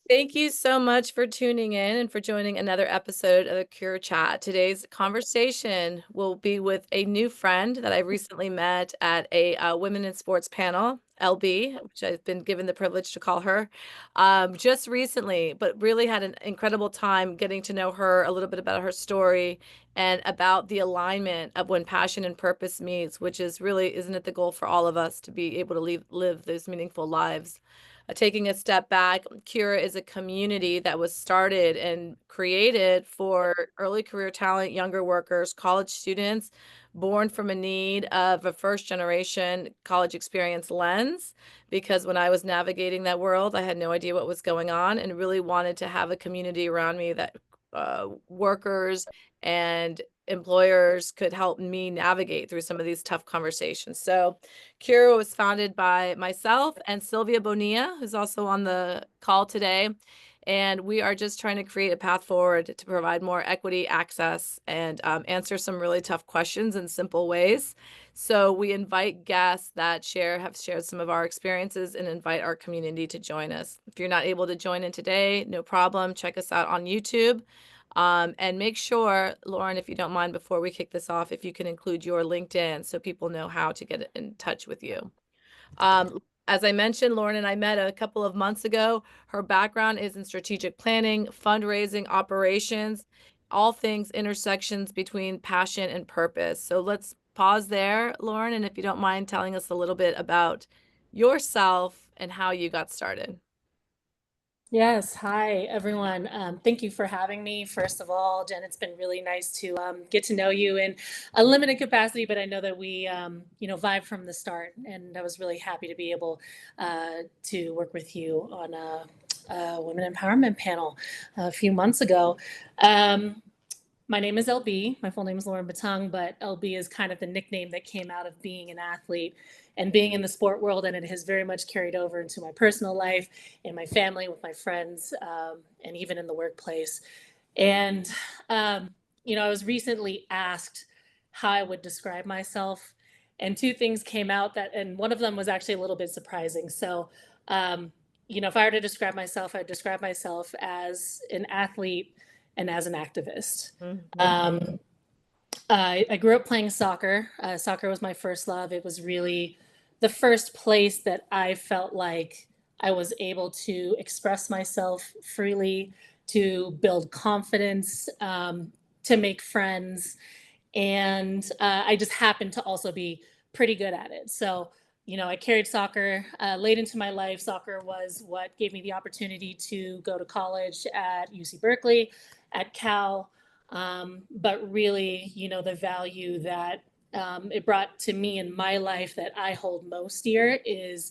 Thank you so much for tuning in and for joining another episode of the Cure Chat. Today's conversation will be with a new friend that I recently met at a Women in Sports panel, LB, which I've been given the privilege to call her, just recently, but really had an incredible time getting to know her, a little bit about her story, and about the alignment of when passion and purpose meets, which is really, isn't it the goal for all of us to be able to live those meaningful lives? Taking a step back, Cura is a community that was started and created for early career talent, younger workers, college students, born from a need of a first generation college experience lens. Because when I was navigating that world, I had no idea what was going on and really wanted to have a community around me that workers and employers could help me navigate through some of these tough conversations. So Cura was founded by myself and Sylvia Bonilla, who's also on the call today. And we are just trying to create a path forward to provide more equity access and answer some really tough questions in simple ways. So we invite guests that have shared some of our experiences and invite our community to join us. If you're not able to join in today, no problem. Check us out on YouTube. And make sure, Lauren, if you don't mind, before we kick this off, if you can include your LinkedIn so people know how to get in touch with you. As I mentioned, Lauren and I met a couple of months ago. Her background is in strategic planning, fundraising, operations, all things intersections between passion and purpose. So let's pause there, Lauren, and if you don't mind telling us a little bit about yourself and how you got started. Yes. Hi, everyone. Thank you for having me. First of all, Jen, it's been really nice to get to know you in a limited capacity, but I know that we, vibe from the start, and I was really happy to be able to work with you on a women empowerment panel a few months ago. Um, my name is LB. My full name is Lauren Batang, but LB is kind of the nickname that came out of being an athlete and being in the sport world. And it has very much carried over into my personal life, in my family, with my friends, and even in the workplace. And, I was recently asked how I would describe myself. And two things came out and one of them was actually a little bit surprising. So, if I were to describe myself, I'd describe myself as an athlete and as an activist. Mhm. Um, I grew up playing soccer. Soccer was my first love. It was really the first place that I felt like I was able to express myself freely, to build confidence, to make friends. And I just happened to also be pretty good at it. So, I carried soccer late into my life. Soccer was what gave me the opportunity to go to college at UC Berkeley, at Cal. But really, the value that it brought to me in my life that I hold most dear is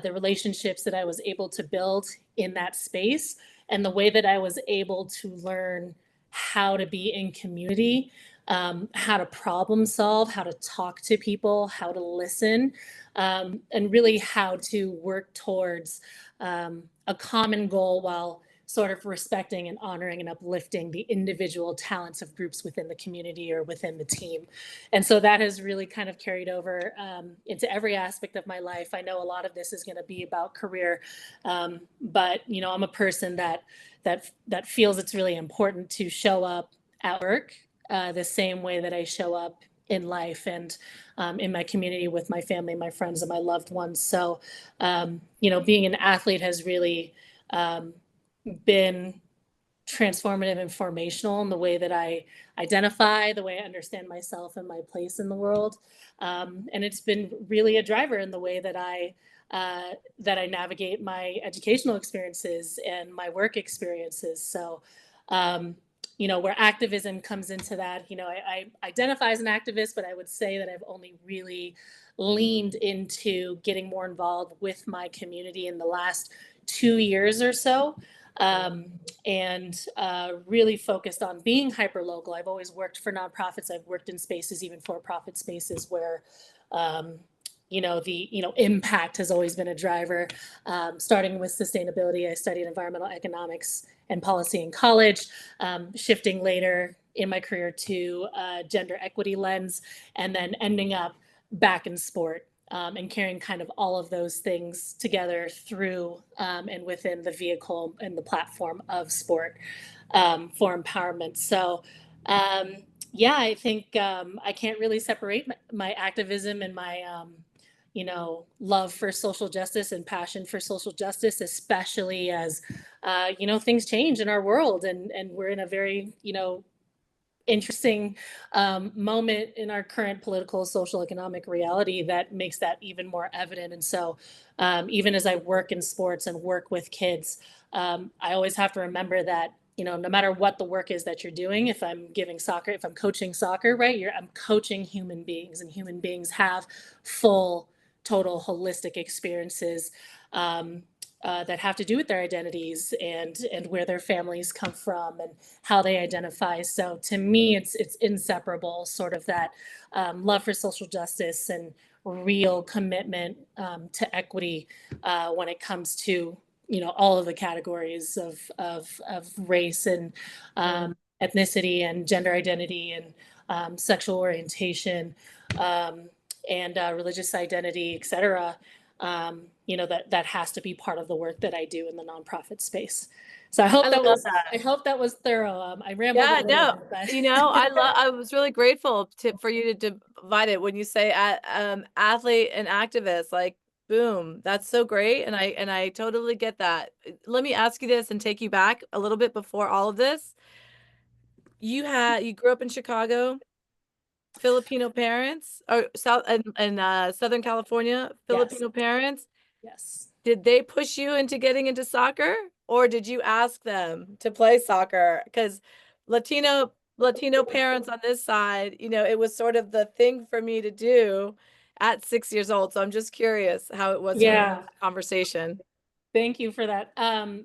the relationships that I was able to build in that space, and the way that I was able to learn how to be in community, how to problem solve, how to talk to people, how to listen, and really how to work towards a common goal while sort of respecting and honoring and uplifting the individual talents of groups within the community or within the team. And so that has really kind of carried over into every aspect of my life. I know a lot of this is going to be about career, but I'm a person that feels it's really important to show up at work the same way that I show up in life and in my community with my family, my friends, and my loved ones. So, being an athlete has really um, been transformative and formational in the way that I identify, the way I understand myself and my place in the world. And it's been really a driver in the way that I navigate my educational experiences and my work experiences. So, where activism comes into that, I identify as an activist, but I would say that I've only really leaned into getting more involved with my community in the last 2 years or so, and really focused on being hyper local. I've always worked for nonprofits. I've worked in spaces, even for profit spaces, where um, the impact has always been a driver. Starting with sustainability, I studied environmental economics and policy in college. Shifting later in my career to gender equity lens, and then ending up back in sport. and carrying kind of all of those things together through and within the vehicle and the platform of sport for empowerment. So, um, yeah, I think I can't really separate my activism and my, love for social justice and passion for social justice, especially as, things change in our world and we're in a very, interesting moment in our current political, social, economic reality that makes that even more evident. And so, even as I work in sports and work with kids, I always have to remember that no matter what the work is that you're doing, if I'm giving soccer, if I'm coaching soccer, right, I'm coaching human beings, and human beings have full, total, holistic experiences. That have to do with their identities and where their families come from and how they identify. So to me, it's inseparable. Sort of that love for social justice and real commitment to equity when it comes to all of the categories of race and Mm, ethnicity and gender identity and sexual orientation um, and religious identity, et cetera. That has to be part of the work that I do in the nonprofit space. So I love I that. hope that was thorough. I rambled a Yeah, little no, bit, but I was really grateful for you to divide it when you say athlete and activist, like, boom, that's so great, and I totally get that. Let me ask you this and take you back a little bit before all of this. You grew up in Chicago, Filipino parents, or South and Southern California, yes, Filipino parents. yes, Did they push you into getting into soccer, or did you ask them to play soccer? Because Latino parents on this side, it was sort of the thing for me to do at 6 years old. So I'm just curious how it was for you, yeah. conversation. Thank you for that.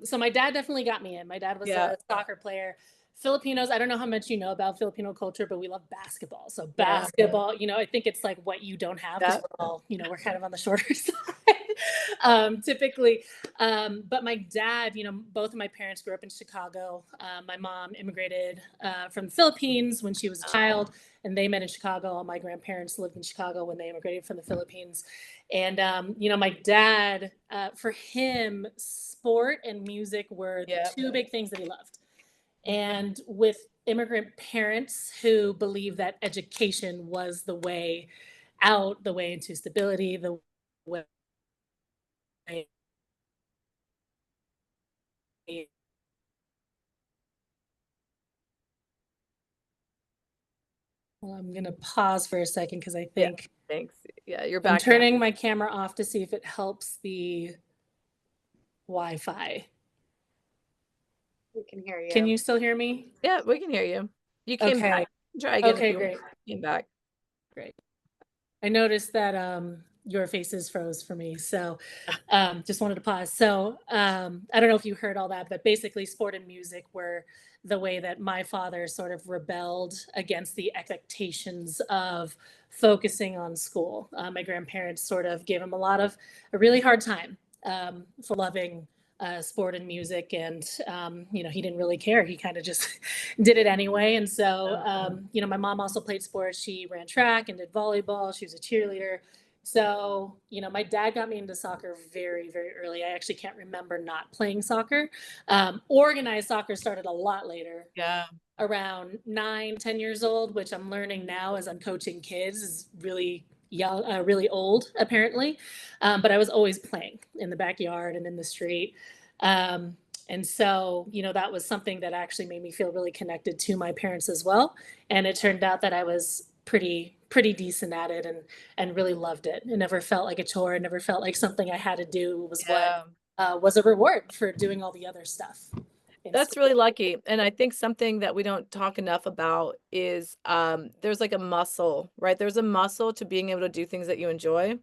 So my dad definitely got me in. My dad was Yeah, a soccer player. Filipinos, I don't know how much you know about Filipino culture, but we love basketball. So yeah, basketball, I think it's like what you don't have because yeah. we're all, we're kind of on the shorter side, typically. But my dad, both of my parents grew up in Chicago. My mom immigrated from the Philippines when she was a child, and they met in Chicago. All my grandparents lived in Chicago when they immigrated from the Philippines. And my dad, for him, sport and music were the Yeah, two big things that he loved. And with immigrant parents who believe that education was the way out, the way into stability, the way well, I'm gonna pause for a second because I yeah. think Thanks. Yeah, you're I'm back now. turning my camera off to see if it helps the Wi-Fi. We can hear Can you. you still hear me? Yeah, we can hear you. You came back. Okay. Try again if Okay, you great. came back. Great. I noticed that your faces froze for me. So just wanted to pause. So I don't know if you heard all that, but basically, sport and music were the way that my father sort of rebelled against the expectations of focusing on school. My grandparents sort of gave him a really hard time for loving sport and music. And, he didn't really care. He kind of just did it anyway. And so, my mom also played sports. She ran track and did volleyball. She was a cheerleader. So, my dad got me into soccer very, very early. I actually can't remember not playing soccer. Organized soccer started a lot later, Yeah, around 9, 10 years old, which I'm learning now as I'm coaching kids is really young, really old, apparently. But I was always playing in the backyard and in the street. Um, and so, that was something that actually made me feel really connected to my parents as well. And it turned out that I was pretty decent at it and really loved it. It never felt like a chore. It never felt like something I had to do. It was what yeah. was a reward for doing all the other stuff in That's school. really lucky, and I think something that we don't talk enough about is, there's like a muscle, right? There's a muscle to being able to do things that you enjoy.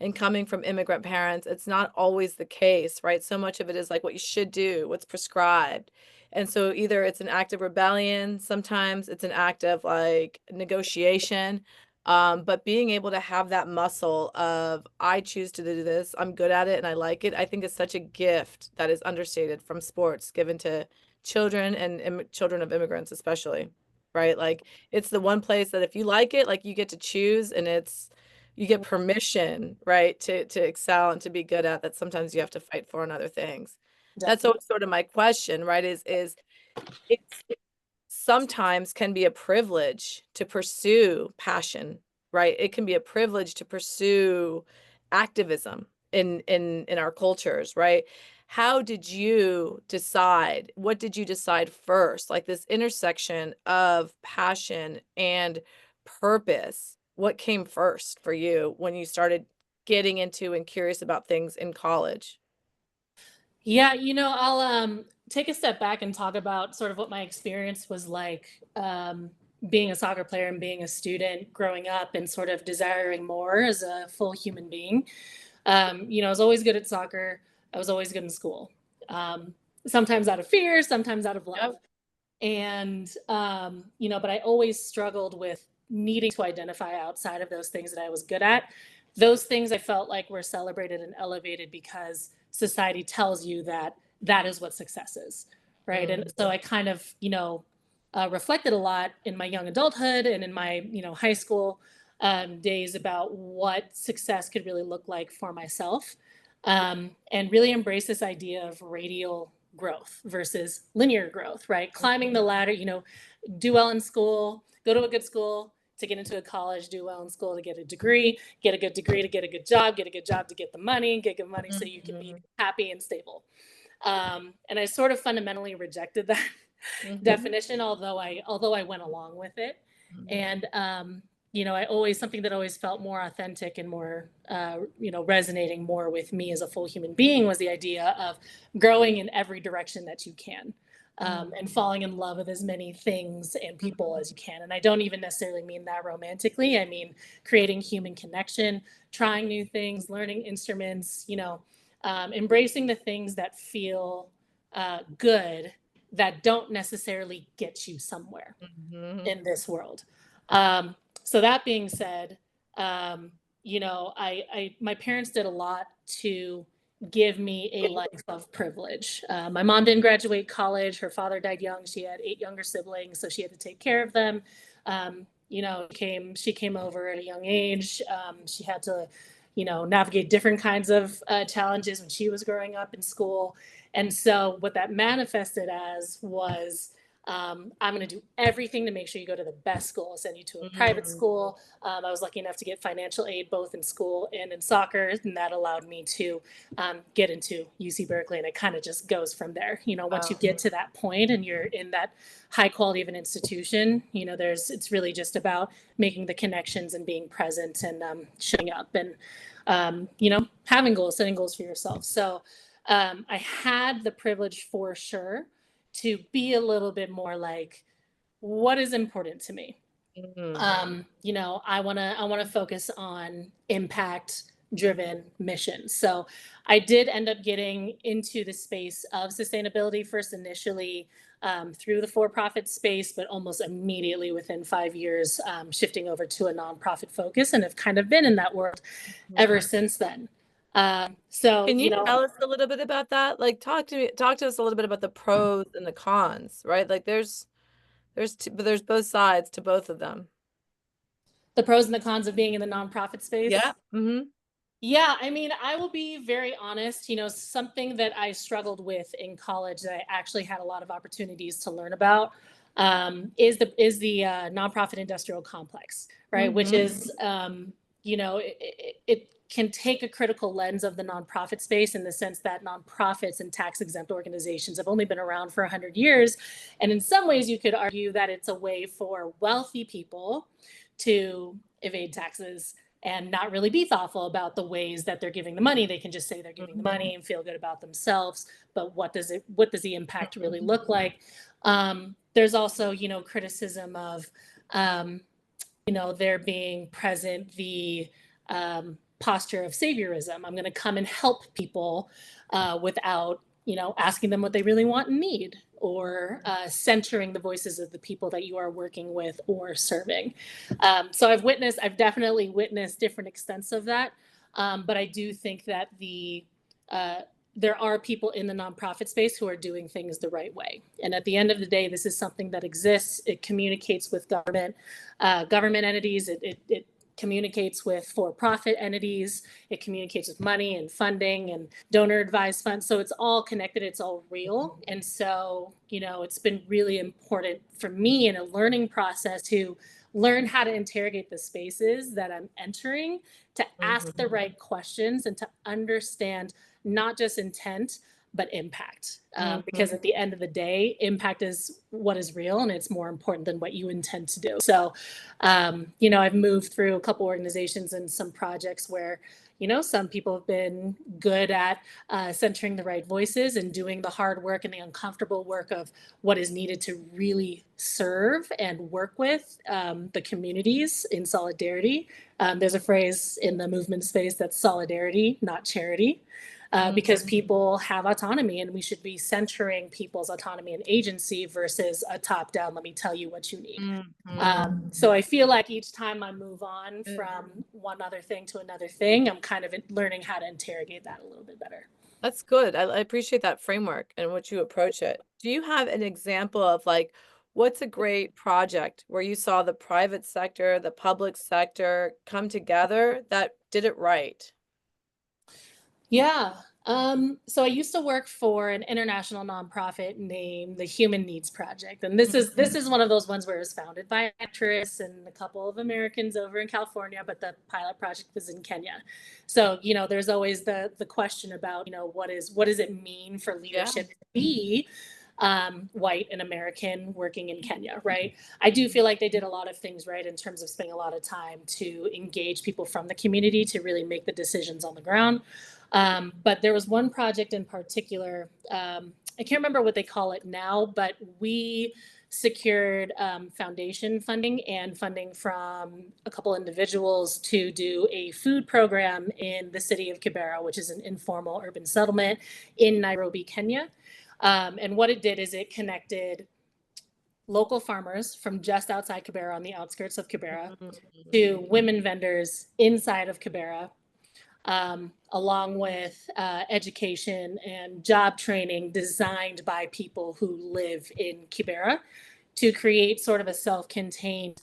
And coming from immigrant parents, it's not always the case, right? So much of it is like what you should do, what's prescribed. And so either it's an act of rebellion, sometimes it's an act of like negotiation. But being able to have that muscle of I choose to do this, I'm good at it and I like it, I think is such a gift that is understated from sports given to children and children of immigrants, especially, right? Like it's the one place that if you like it, like you get to choose and it's you get permission, right, to excel and to be good at that sometimes you have to fight for in other things. That's Definitely. always sort of my question, right? Is it's sometimes can be a privilege to pursue passion, right? It can be a privilege to pursue activism in our cultures, right? How did you decide? What did you decide first? Like this intersection of passion and purpose. What came first for you when you started getting into and curious about things in college? Yeah, I'll take a step back and talk about sort of what my experience was like being a soccer player and being a student growing up and sort of desiring more as a full human being. I was always good at soccer. I was always good in school. Um, Sometimes out of fear, sometimes out of love. Yep. And but I always struggled with needing to identify outside of those things that I was good at. Those things I felt like were celebrated and elevated because society tells you that that is what success is, right? And Mm, so I kind of reflected a lot in my young adulthood and in my high school days about what success could really look like for myself, and really embrace this idea of radial growth versus linear growth, right? Climbing the ladder, do well in school, go to a good school to get into a college, do well in school to get a degree, get a good degree to get a good job, get a good job to get the money, get good money so you can be mhm, happy and stable. And I sort of fundamentally rejected that mhm, definition, although I went along with it. mhm, And I always something that always felt more authentic and more resonating more with me as a full human being was the idea of growing in every direction that you can. And mhm, falling in love with as many things and people mhm, as you can. And I don't even necessarily mean that romantically. I mean creating human connection, trying new things, learning instruments, embracing the things that feel good that don't necessarily get you somewhere mhm, in this world. Um, so that being said, my parents did a lot to give me a life of privilege. My mom didn't graduate college. Her father died young. She had 8 younger siblings, so she had to take care of them. She came over at a young age. She had to, navigate different kinds of challenges when she was growing up in school. And so what that manifested as was I'm going to do everything to make sure you go to the best school. I'll send you to a private mhm. school. I was lucky enough to get financial aid both in school and in soccer, and that allowed me to get into UC Berkeley. And it kind of just goes from there. Once you Wow. get to that point and you're in that high quality of an institution, it's really just about making the connections and being present and showing up and having goals, setting goals for yourself. So I had the privilege for sure to be a little bit more like what is important to me. Mhm, I want to focus on impact driven missions. So I did end up getting into the space of sustainability first initially through the for-profit space, but almost immediately within 5 years shifting over to a nonprofit focus and have kind of been in that world ever mhm. since then. So, Can you tell us a little bit about that? Like, talk to us a little bit about the pros and the cons, right? Like, there's both sides to both of them. the pros and the cons of being in the nonprofit Yeah. space. Mhm. Yeah, I mean, I will be very honest. Something that I struggled with in college that I actually had a lot of opportunities to learn about is the nonprofit industrial complex, right? Which Mhm. is, it can take a critical lens of the nonprofit space in the sense that nonprofits and tax exempt organizations have only been around for 100 years, and in some ways, you could argue that it's a way for wealthy people to evade taxes and not really be thoughtful about the ways that they're giving the money. They can just say they're giving the Mhm. money and feel good about themselves, but what does the impact really Mhm. look like? There's also, criticism of, there being present the posture of saviorism. I'm going to come and help people without, asking them what they really want and need, or centering the voices of the people that you are working with or serving. So I've definitely witnessed different extents of that. But I do think that uh, there are people in the nonprofit space who are doing things the right way. And at the end of the day, this is something that exists. It communicates with government entities. It communicates with for-profit entities, it communicates with money and funding and donor advised funds. So it's all connected, it's all real. And so, it's been really important for me in a learning process to learn how to interrogate the spaces that I'm entering, to ask the Mhm. right questions and to understand not just intent, but impact. Mhm. Because at the end of the day, impact is what is real and it's more important than what you intend to do. So, I've moved through a couple organizations and some projects where, some people have been good at centering the right voices and doing the hard work and the uncomfortable work of what is needed to really serve and work with the communities in solidarity. There's a phrase in the movement space that's solidarity, not charity. Because Mhm. people have autonomy and we should be centering people's autonomy and agency versus a top down, let me tell you what you need. Mhm. So I feel like each time I move on Good. from one other thing to another thing, I'm kind of learning how to interrogate that a little bit better. That's good. I appreciate that framework and what you approach it. Do you have an example of like what's a great project where you saw the private sector, the public sector come together that did it right? Yeah. So I used to work for an international nonprofit named the Human Needs Project, and this is one of those ones where it was founded by actress and a couple of Americans over in California, but the pilot project was in Kenya. So there's always the question about what does it mean for Yeah. leadership to be white and American working in Kenya, right? I do feel like they did a lot of things right in terms of spending a lot of time to engage people from the community to really make the decisions on the ground. But there was one project in particular. I can't remember what they call it now, but we secured foundation funding and funding from a couple individuals to do a food program in the city of Kibera, which is an informal urban settlement in Nairobi, Kenya. And what it did is it connected local farmers from just outside Kibera on the outskirts of Kibera Mhm. to women vendors inside of Kibera, along with education and job training designed by people who live in Kibera to create sort of a self-contained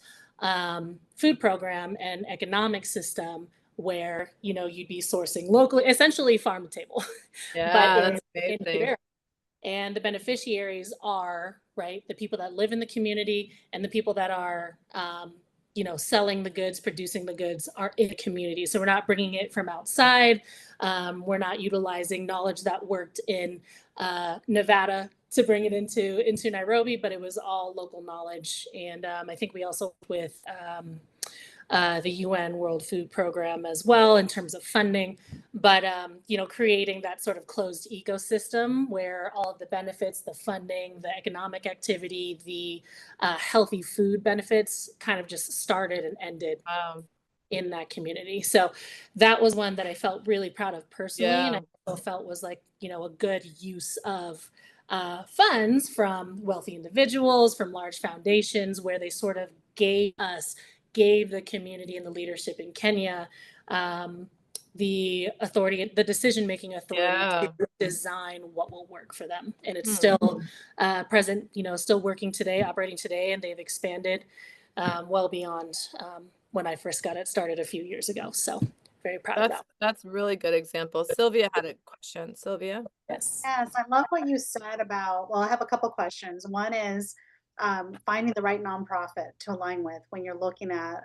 food program and economic system where you'd be sourcing locally, essentially farm to table, but Yeah, in that's amazing. Kibera. And the beneficiaries are right the people that live in the community, and the people that are selling the goods, producing the goods are in the community. So we're not bringing it from outside. We're not utilizing knowledge that worked in Nevada to bring it into Nairobi, but it was all local knowledge. And I think we also with the UN World Food Program as well in terms of funding, but creating that sort of closed ecosystem where all of the benefits, the funding, the economic activity, the healthy food benefits kind of just started and ended Wow. in that community. So that was one that I felt really proud of personally, and I Yeah. also felt was like a good use of funds from wealthy individuals, from large foundations, where they sort of gave the community and the leadership in Kenya the authority, the decision making authority to Yeah. design what will work for them. And it's Hmm. still present, still working today, operating today, and they've expanded well beyond when I first got it started a few years ago. So very proud of that. That's a really good example. Sylvia had a question. Sylvia? Yes. Yes, I love what you said about, well, I have a couple questions. One is finding the right nonprofit to align with when you're looking at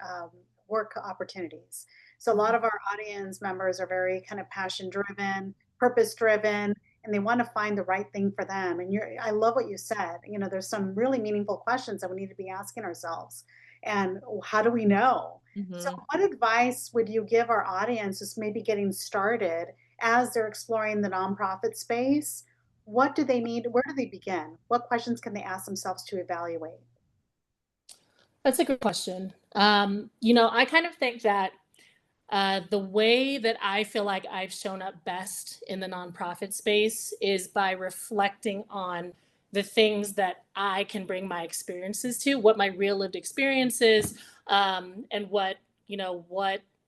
work opportunities. So a lot of our audience members are very kind of passion driven, purpose driven, and they want to find the right thing for them. And I love what you said. There's some really meaningful questions that we need to be asking ourselves. And how do we know? So Hmm. what advice would you give our audience who's maybe getting started as they're exploring the nonprofit space? What do they need? Where do they begin? What questions can they ask themselves to evaluate? That's a good question. I kind of think that the way that I feel like I've shown up best in the nonprofit space is by reflecting on the things that I can bring my experiences to, what my real lived experiences, and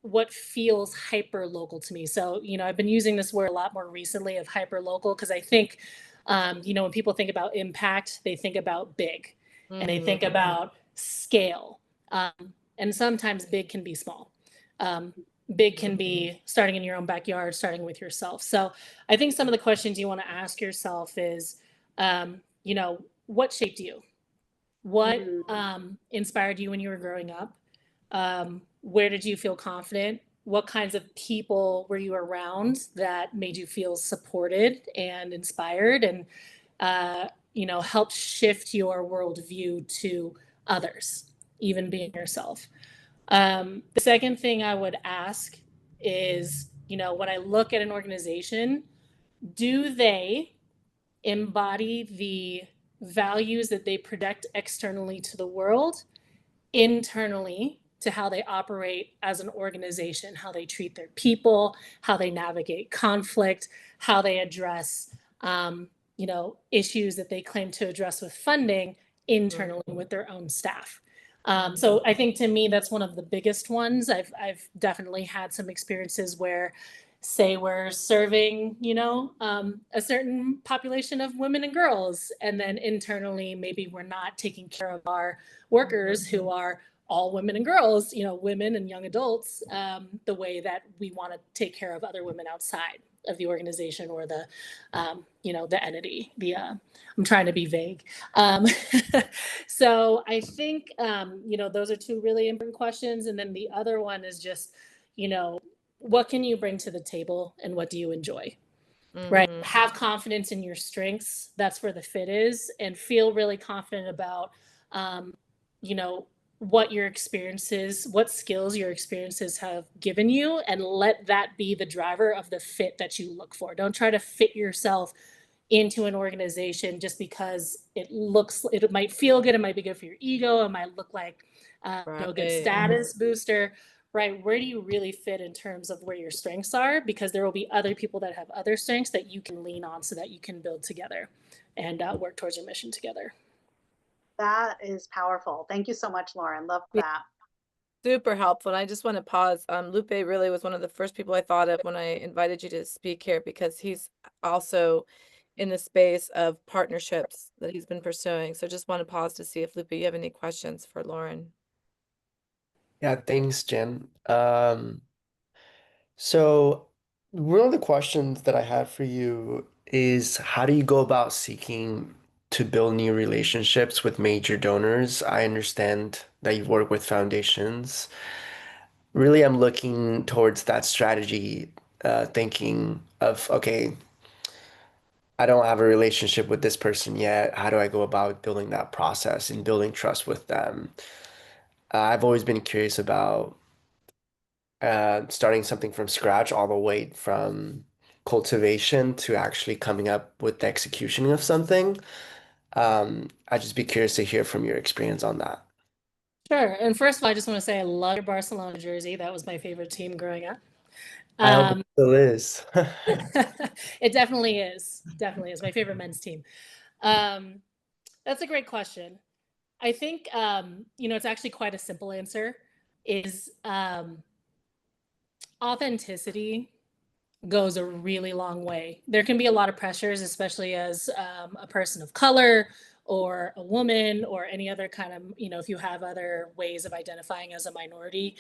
what feels hyper local to me. So I've been using this word a lot more recently of hyper local because I think when people think about impact, they think about big, and they Hmm. think about scale, and sometimes big can be small. Big can be starting in your own backyard, starting with yourself. So I think some of the questions you want to ask yourself is, what shaped you? What Mm, inspired you when you were growing up? Where did you feel confident? What kinds of people were you around that made you feel supported and inspired and, helped shift your worldview to others, even being yourself? The second thing I would ask is, when I look at an organization, do they embody the values that they project externally to the world, internally to how they operate as an organization, how they treat their people, how they navigate conflict, how they address, issues that they claim to address with funding internally with their own staff. So I think to me that's one of the biggest ones. I've definitely had some experiences where, say, we're serving, a certain population of women and girls, and then internally maybe we're not taking care of our workers who are all women and girls, women and young adults, the way that we want to take care of other women outside of the organization or the entity. I'm trying to be vague. So I think, those are two really important questions. And then the other one is just, what can you bring to the table and what do you enjoy? Right. Mm-hmm. Have confidence in your strengths. That's where the fit is, and feel really confident about, um, you know, what your experiences, what skills your experiences have given you, and let that be the driver of the fit that you look for. Don't try to fit yourself into an organization just because it might feel good, it might be good for your ego, it might look like a good Right. status booster, right? Where do you really fit in terms of where your strengths are? Because there will be other people that have other strengths that you can lean on so that you can build together and work towards your mission together. that is powerful. Thank you so much, Lauren. Love Yeah, that. super helpful. And I just want to pause. Lupe really was one of the first people I thought of when I invited you to speak here because he's also in the space of partnerships that he's been pursuing. So just want to pause to see if Lupe, you have any questions for Lauren. Yeah, thanks, Jen. So one of the questions that I have for you is how do you go about seeking to build new relationships with major donors? I understand that you work with foundations. Really, I'm looking towards that strategy, thinking of, okay, I don't have a relationship with this person yet. How do I go about building that process and building trust with them? I've always been curious about starting something from scratch, all the way from cultivation to actually coming up with the execution of something. I'd just be curious to hear from your experience on that. Sure. And first of all, I just want to say I love your Barcelona jersey. That was my favorite team growing up. I hope it Um, still is. it definitely is. Definitely is my favorite men's team. Um, that's a great question. I think it's actually quite a simple answer. Is authenticity goes a really long way. There can be a lot of pressures, especially as a person of color or a woman or any other kind of, if you have other ways of identifying as a minority,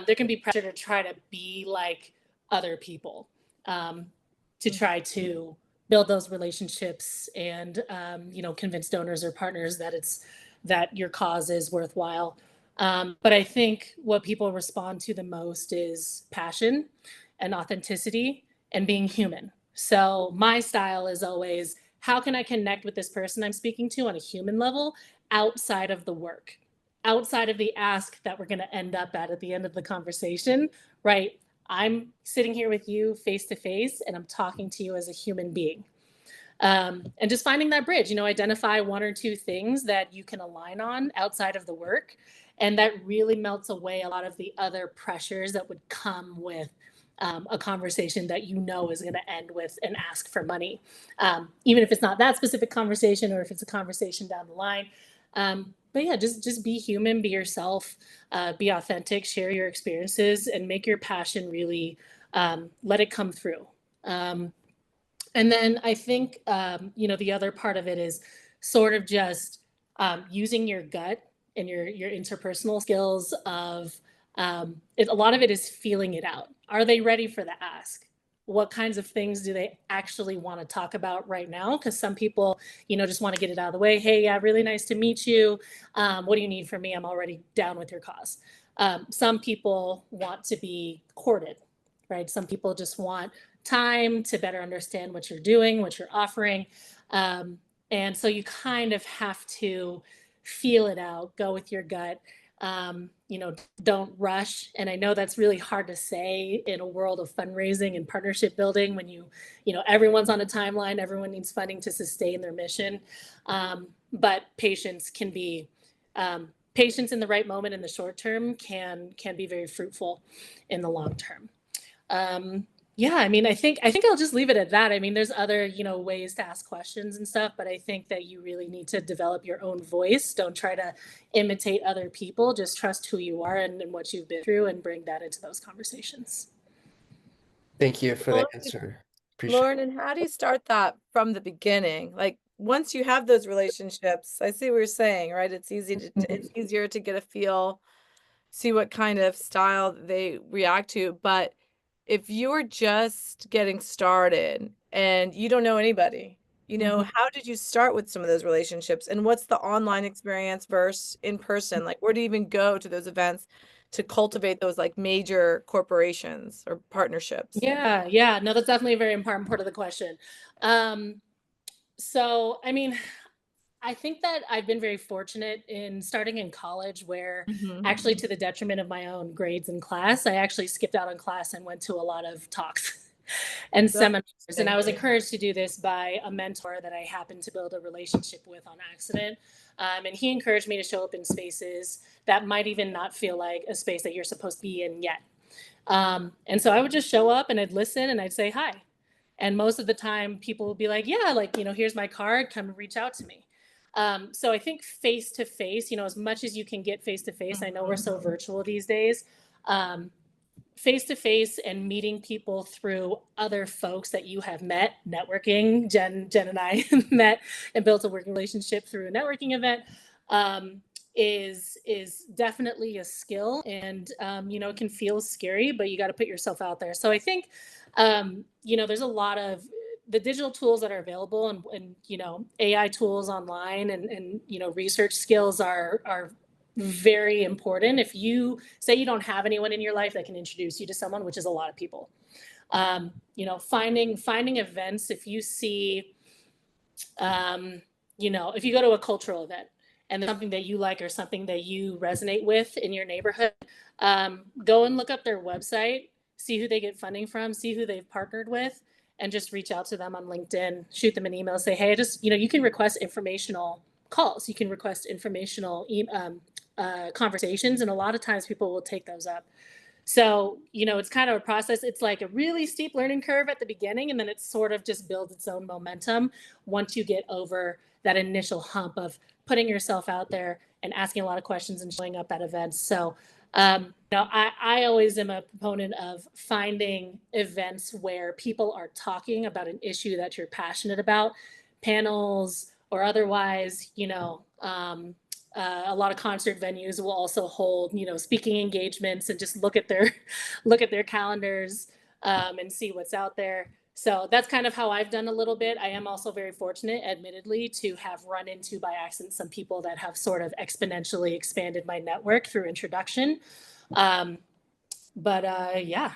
there can be pressure to try to be like other people, um, to try to build those relationships and, convince donors or partners that your cause is worthwhile. But I think what people respond to the most is passion and authenticity and being human. So my style is always, how can I connect with this person I'm speaking to on a human level outside of the work, outside of the ask that we're going to end up at the end of the conversation, right? I'm sitting here with you face to face and I'm talking to you as a human being. And just finding that bridge, identify one or two things that you can align on outside of the work. And that really melts away a lot of the other pressures that would come with a conversation that is going to end with an ask for money, even if it's not that specific conversation or if it's a conversation down the line. But yeah, just be human, be yourself, be authentic, share your experiences, and make your passion really let it come through. And then I think, the other part of it is sort of just using your gut and your interpersonal skills of A lot of it is feeling it out. Are they ready for the ask? What kinds of things do they actually want to talk about right now? Because some people, just want to get it out of the way. Hey, yeah, really nice to meet you. What do you need from me? I'm already down with your cause. Some people want to be courted, right? Some people just want time to better understand what you're doing, what you're offering. Um, and so you kind of have to feel it out, go with your gut. Don't rush. And I know that's really hard to say in a world of fundraising and partnership building when everyone's on a timeline, everyone needs funding to sustain their mission. But patience in the right moment in the short term can be very fruitful in the long term. Yeah, I mean, I think I'll just leave it at that. I mean, there's other, ways to ask questions and stuff, but I think that you really need to develop your own voice. Don't try to imitate other people. Just trust who you are and what you've been through and bring that into those conversations. Thank you for the Lauren, answer. Appreciate Lauren, and how do you start that from the beginning? Like once you have those relationships, I see what you're saying, right? It's easier to get a feel, see what kind of style they react to. But if you're just getting started and you don't know anybody, how did you start with some of those relationships? And what's the online experience versus in person? Like, where do you even go to those events to cultivate those like major corporations or partnerships? Yeah. No, that's definitely a very important part of the question. Um, so, I mean, I think that I've been very fortunate in starting in college where Hmm. actually to the detriment of my own grades in class, I actually skipped out on class and went to a lot of talks and That's seminars. And I interesting. was encouraged to do this by a mentor that I happened to build a relationship with on accident. And he encouraged me to show up in spaces that might even not feel like a space that you're supposed to be in yet. And so I would just show up and I'd listen and I'd say hi. And most of the time, people would be like, yeah, like, here's my card, come reach out to me. So I think face to face, as much as you can get face to face, I know we're so virtual these days. Face to face and meeting people through other folks that you have met, networking. Jen and I met and built a working relationship through a networking event. Um, is definitely a skill, and it can feel scary, but you got to put yourself out there. So I think there's a lot of the digital tools that are available, and AI tools online, and research skills are very important. If you say you don't have anyone in your life that can introduce you to someone, which is a lot of people, finding events. If you see, if you go to a cultural event and there's something that you like or something that you resonate with in your neighborhood, go and look up their website, see who they get funding from, see who they've partnered with, and just reach out to them on LinkedIn, shoot them an email, say, hey, you can request informational calls, you can request informational conversations, and a lot of times people will take those up. So, it's kind of a process. It's like a really steep learning curve at the beginning, and then it sort of just builds its own momentum once you get over that initial hump of putting yourself out there and asking a lot of questions and showing up at events. So, I always am a proponent of finding events where people are talking about an issue that you're passionate about, panels or otherwise, a lot of concert venues will also hold, speaking engagements, and just look at their look at their calendars, and see what's out there. So that's kind of how I've done a little bit. I am also very fortunate, admittedly, to have run into by accident some people that have sort of exponentially expanded my network through introduction. Um, but yeah.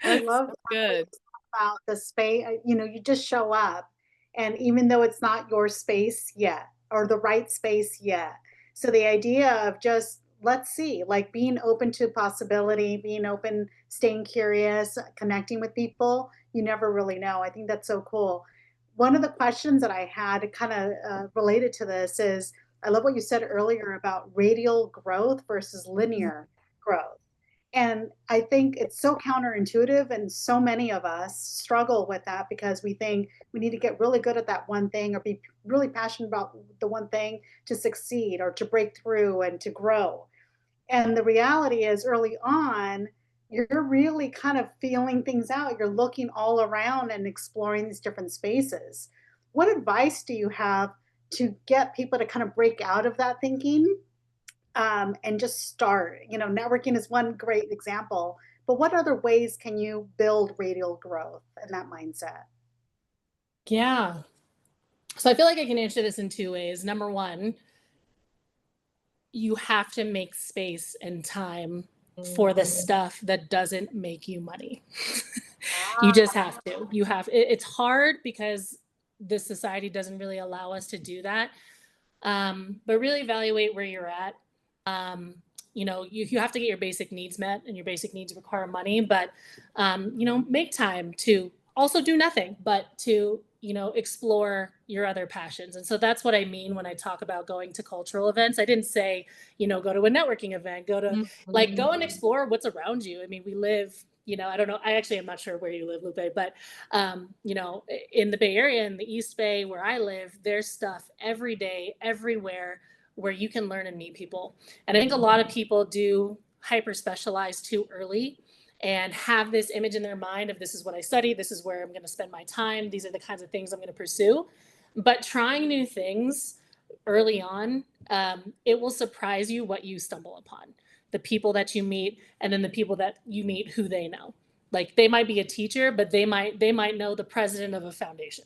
I That's love good. about the space, you just show up, and even though it's not your space yet or the right space yet. So the idea of just let's see, like being open to possibility, being open, staying curious, connecting with people, you never really know. I think that's so cool. One of the questions that I had kind of related to this is I love what you said earlier about radial growth versus linear growth. And I think it's so counterintuitive, and so many of us struggle with that because we think we need to get really good at that one thing or be really passionate about the one thing to succeed or to break through and to grow. And the reality is, early on, you're really kind of feeling things out. You're looking all around and exploring these different spaces. What advice do you have to get people to kind of break out of that thinking and just start. You know, networking is one great example, but what other ways can you build radial growth in that mindset? Yeah. So I feel like I can answer this in two ways. Number one, you have to make space and time for the Mhm. stuff that doesn't make you money. You Ah, just have to. It's hard because this society doesn't really allow us to do that. But really evaluate where you're at. Um, you have to get your basic needs met, and your basic needs require money, but make time to also do nothing, but to explore your other passions. And so that's what I mean when I talk about going to cultural events. I didn't say go to a networking event, go and Mhm. explore what's around you. I mean, we live, I don't know, I actually am not sure where you live, Lupe, but in the Bay Area, in the East Bay where I live, there's stuff every day, everywhere, where you can learn and meet people. And I think a lot of people do hyper specialize too early and have this image in their mind of, this is what I study, this is where I'm going to spend my time, these are the kinds of things I'm going to pursue. But trying new things early on, it will surprise you what you stumble upon, the people that you meet, and then the people that you meet, who they know. Like, they might be a teacher, but they might know the president of a foundation,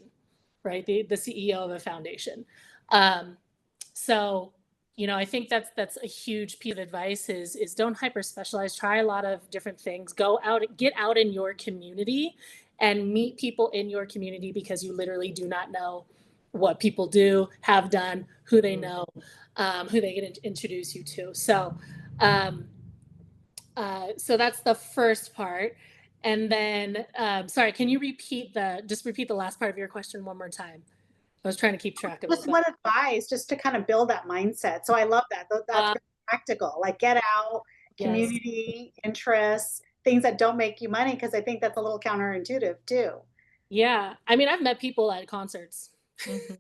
right? The CEO of a foundation. Um, so, I think that's a huge piece of advice, is don't hyper specialize. Try a lot of different things. Go out, get out in your community, and meet people in your community, because you literally do not know what people do, have done, who they know, who they can introduce you to. Um, so that's the first part. And then, sorry, can you repeat the last part of your question one more time? I was trying to keep track of it, just but what advice just to kind of build that mindset. So I love that. That's uh, very practical. Like get out, yes, community, interests, things that don't make you money, because I think that's a little counterintuitive too. yeah. I mean, I've met people at concerts. Mhm.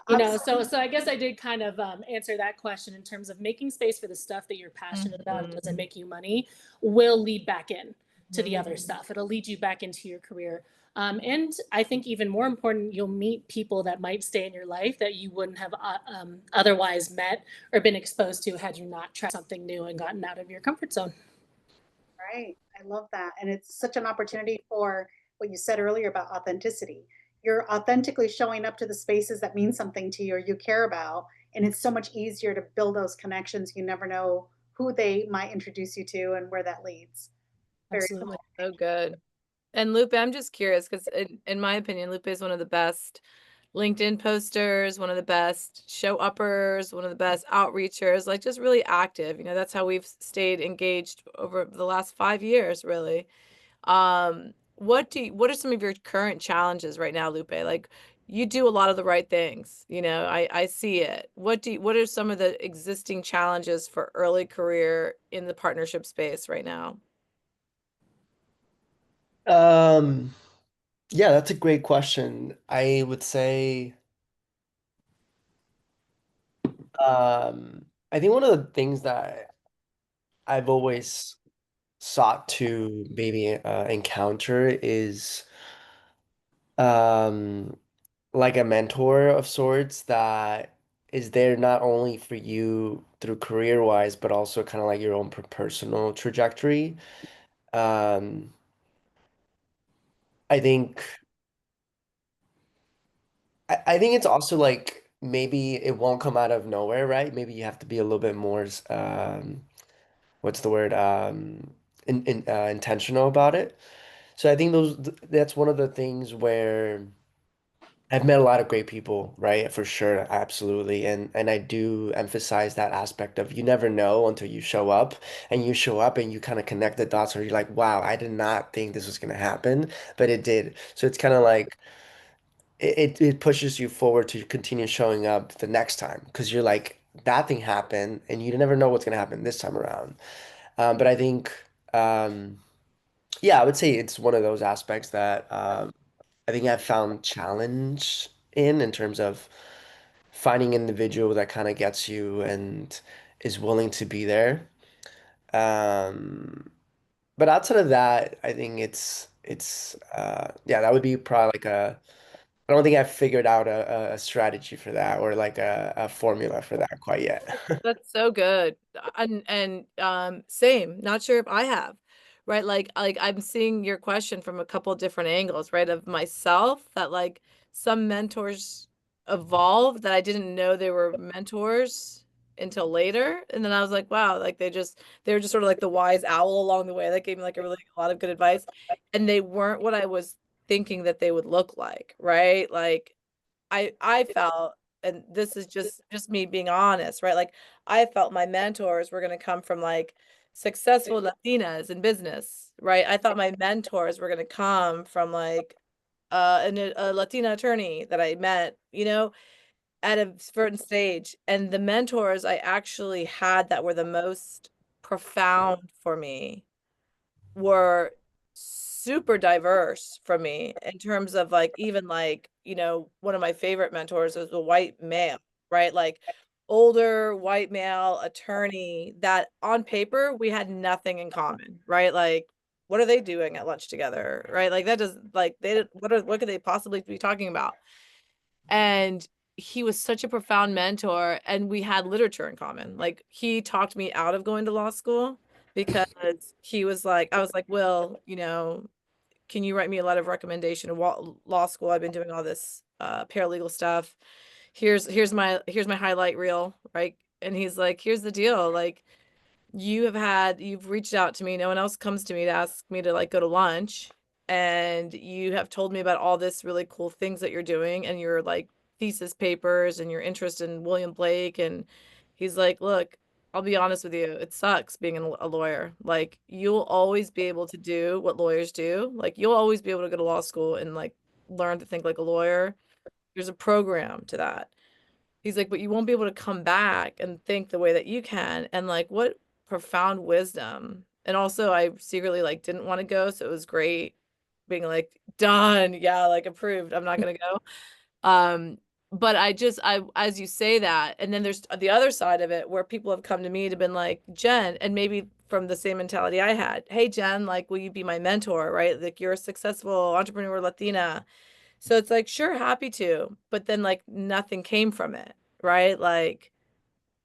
Yeah, So I guess I did kind of answer that question in terms of making space for the stuff that you're passionate about and doesn't Mhm. make you money will lead back in to the other Mhm. stuff. It'll lead you back into your career. And I think even more important, you'll meet people that might stay in your life that you wouldn't have otherwise met or been exposed to had you not tried something new and gotten out of your comfort zone. right. I love that. And it's such an opportunity for what you said earlier about authenticity. You're authentically showing up to the spaces that mean something to you or you care about. And it's so much easier to build those connections. You never know who they might introduce you to and where that leads. Very Absolutely. cool. So good. And Lupe, I'm just curious because, in my opinion, Lupe is one of the best LinkedIn posters, one of the best show uppers, one of the best outreachers, like just really active. That's how we've stayed engaged over the last 5 years, really. What are some of your current challenges right now, Lupe? Like, you do a lot of the right things, I see it. What are some of the existing challenges for early career in the partnership space right now? Um, yeah, that's a great question. I would say, I think one of the things that I've always sought to maybe encounter is um, like a mentor of sorts that is there not only for you through career wise, but also kind of like your own personal trajectory. Um, I think I think it's also like maybe it won't come out of nowhere, right? Maybe you have to be a little bit more what's the word? Intentional about it. So I think that's one of the things where I've met a lot of great people, right? For sure, absolutely. And I do emphasize that aspect of you never know until you show up, and you show up and you kind of connect the dots where you're like, wow, I did not think this was gonna happen, but it did. So it's kind of like it pushes you forward to continue showing up the next time because you're like, that thing happened and you never know what's gonna happen this time around. But I think yeah, I would say it's one of those aspects that I think I've found challenge in terms of finding an individual that kind of gets you and is willing to be there. Um, but outside of that, I think it's yeah, that would be probably like I don't think I've figured out a strategy for that or like a formula for that quite yet. That's so good. And same, not sure if I have. Right? Like I'm seeing your question from a couple different angles, right? Of myself that like some mentors evolved that I didn't know they were mentors until later. And then I was like, wow, like they were just sort of like the wise owl along the way that gave me like a lot of good advice. And they weren't what I was thinking that they would look like, right? Like I felt, and this is just me being honest, right? Like I felt my mentors were going to come from like successful Latinas in business, right? I thought my mentors were going to come from like a Latina attorney that I met, at a certain stage. And the mentors I actually had that were the most profound for me were super diverse for me in terms of like even like one of my favorite mentors was a white male, right? Like older white male attorney that on paper we had nothing in common, right? Like what are they doing at lunch together, right? Like that does like what could they possibly be talking about? And he was such a profound mentor, and we had literature in common. Like he talked me out of going to law school because he was like, I was like, Will, can you write me a letter of recommendation of law school? I've been doing all this paralegal stuff. Here's my highlight reel, right? And he's like, here's the deal, like you've reached out to me. No one else comes to me to ask me to like go to lunch. And you have told me about all this really cool things that you're doing and your like thesis papers and your interest in William Blake. And he's like, look, I'll be honest with you. It sucks being a lawyer. Like you'll always be able to do what lawyers do. Like you'll always be able to go to law school and like learn to think like a lawyer. There's a program to that. He's like, but you won't be able to come back and think the way that you can. And like, what profound wisdom. And also, I secretly like didn't want to go, so it was great being like, done, yeah, like approved. I'm not gonna go. Um, but I as you say that, and then there's the other side of it where people have come to me to been like, Jen, and maybe from the same mentality I had, hey Jen, like, will you be my mentor, right? Like you're a successful entrepreneur Latina. So it's like, sure, happy to, but then like nothing came from it, right? Like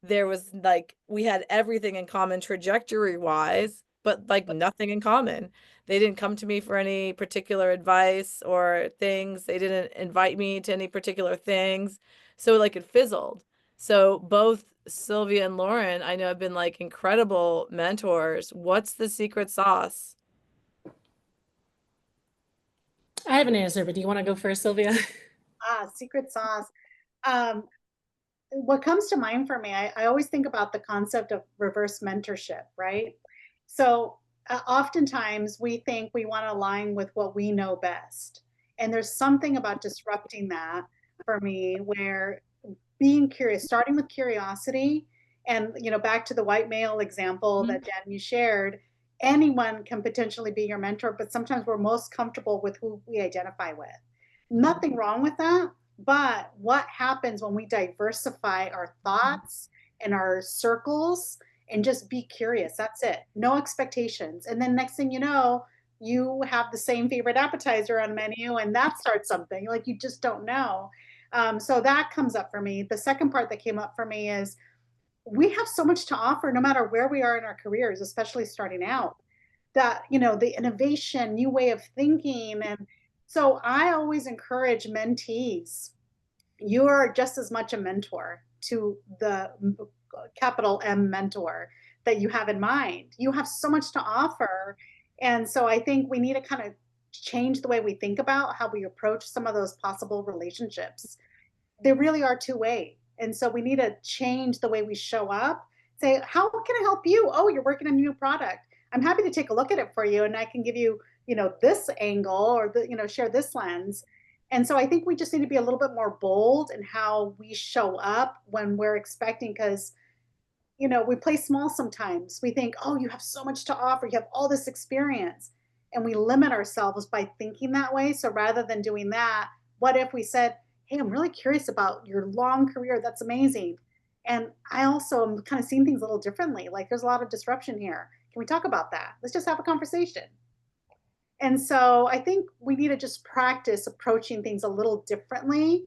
there was like we had everything in common trajectory wise, but like nothing in common. They didn't come to me for any particular advice or things. They didn't invite me to any particular things. So like it fizzled. So both Sylvia and Lauren, I know have been like incredible mentors. What's the secret sauce? I have an answer, but do you want to go first, Sylvia? Secret sauce. Um, what comes to mind for me, I always think about the concept of reverse mentorship, right? So oftentimes we think we want to align with what we know best. And there's something about disrupting that for me where being curious, starting with curiosity, and back to the white male example that Jen you shared, anyone can potentially be your mentor, but sometimes we're most comfortable with who we identify with. Nothing wrong with that, but what happens when we diversify our thoughts and our circles and just be curious? That's it. No expectations. And then next thing you know, you have the same favorite appetizer on the menu, and that starts something like you just don't know. So that comes up for me. The second part that came up for me is we have so much to offer no matter where we are in our careers, especially starting out. That, the innovation, new way of thinking. And so I always encourage mentees, you are just as much a mentor to the capital M mentor that you have in mind. You have so much to offer. And so I think we need to kind of change the way we think about how we approach some of those possible relationships. They really are two-way. And so we need to change the way we show up. Say, how can I help you? Oh, you're working on a new product. I'm happy to take a look at it for you. And I can give you, this angle or share this lens. And so I think we just need to be a little bit more bold in how we show up when we're expecting, because we play small sometimes. We think, oh, you have so much to offer, you have all this experience, and we limit ourselves by thinking that way. So rather than doing that, what if we said, hey, I'm really curious about your long career. That's amazing. And I also am kind of seeing things a little differently. Like there's a lot of disruption here. Can we talk about that? Let's just have a conversation. And so I think we need to just practice approaching things a little differently,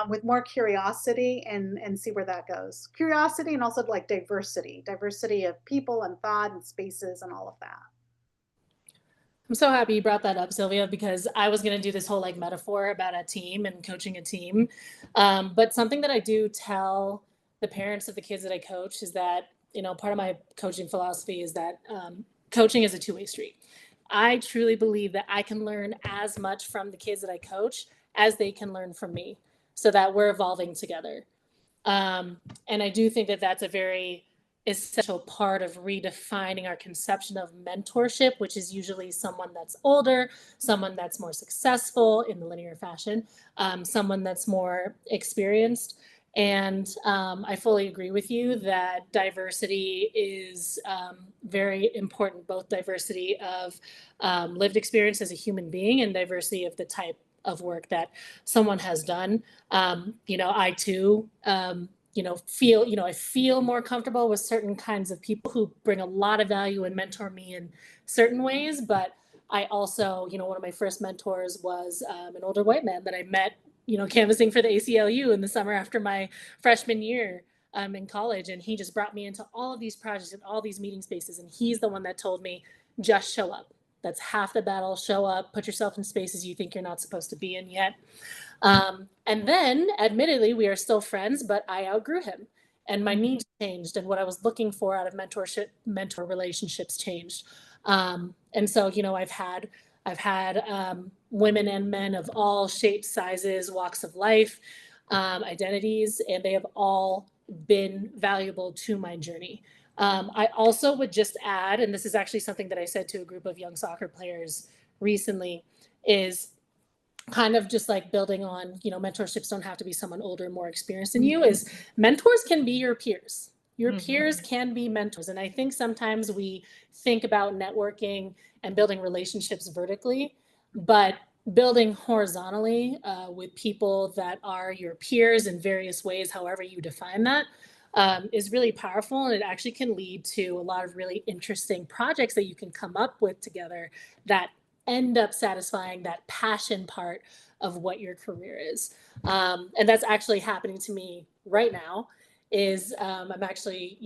with more curiosity, and see where that goes. Curiosity and also like diversity of people and thought and spaces and all of that. I'm so happy you brought that up, Sylvia, because I was going to do this whole like metaphor about a team and coaching a team. But something that I do tell the parents of the kids that I coach is that, part of my coaching philosophy is that coaching is a two-way street. I truly believe that I can learn as much from the kids that I coach as they can learn from me, so that we're evolving together. And I do think that that's a very essential part of redefining our conception of mentorship, which is usually someone that's older, someone that's more successful in the linear fashion, someone that's more experienced. And I fully agree with you that diversity is very important, both diversity of lived experience as a human being and diversity of the type of work that someone has done. I too, I feel more comfortable with certain kinds of people who bring a lot of value and mentor me in certain ways. But I also, one of my first mentors was an older white man that I met, canvassing for the ACLU in the summer after my freshman year in college. And he just brought me into all of these projects and all these meeting spaces. And he's the one that told me, just show up. That's half the battle. Show up, put yourself in spaces you think you're not supposed to be in yet. And then, admittedly, we are still friends, but I outgrew him and my needs changed. And what I was looking for out of mentor relationships changed. And so, I've had women and men of all shapes, sizes, walks of life, identities, and they have all been valuable to my journey. I also would just add, and this is actually something that I said to a group of young soccer players recently, is kind of just like building on, mentorships don't have to be someone older, more experienced than you, is mentors can be your peers. Your peers can be mentors. And I think sometimes we think about networking and building relationships vertically, but building horizontally with people that are your peers in various ways, however you define that, is really powerful. And it actually can lead to a lot of really interesting projects that you can come up with together that end up satisfying that passion part of what your career is. And that's actually happening to me right now. Is I'm actually,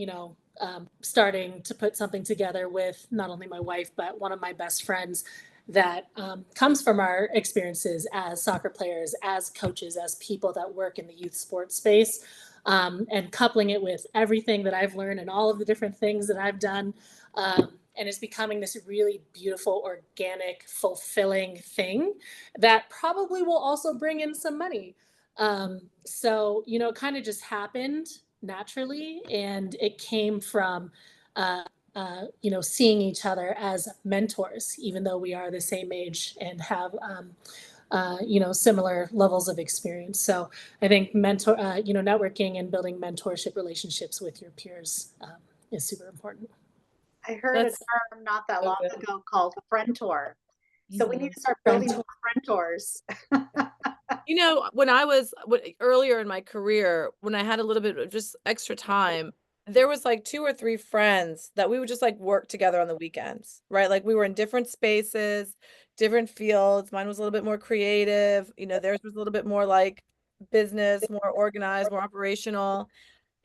starting to put something together with not only my wife, but one of my best friends that comes from our experiences as soccer players, as coaches, as people that work in the youth sports space, and coupling it with everything that I've learned and all of the different things that I've done. And it's becoming this really beautiful, organic, fulfilling thing that probably will also bring in some money. So, it kind of just happened naturally, and it came from, seeing each other as mentors, even though we are the same age and have, similar levels of experience. So I think networking and building mentorship relationships with your peers is super important. I heard a That's term not that so long good. ago called friendtor. So we need to start building Friend. more friendtors. When I was earlier in my career, when I had a little bit of just extra time, there was like two or three friends that we would just like work together on the weekends, right? Like we were in different spaces, different fields. Mine was a little bit more creative, theirs was a little bit more like business, more organized, more operational,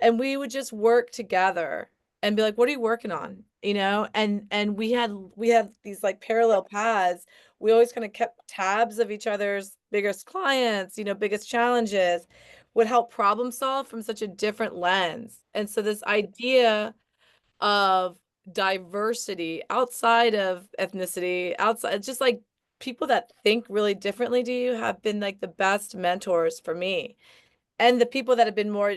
and we would just work together and be like, what are you working on, and we had these like parallel paths. We always kind of kept tabs of each other's biggest clients, biggest challenges, would help problem solve from such a different lens. And so this idea of diversity outside of ethnicity, outside just like people that think really differently to you, have been like the best mentors for me. And the people that have been more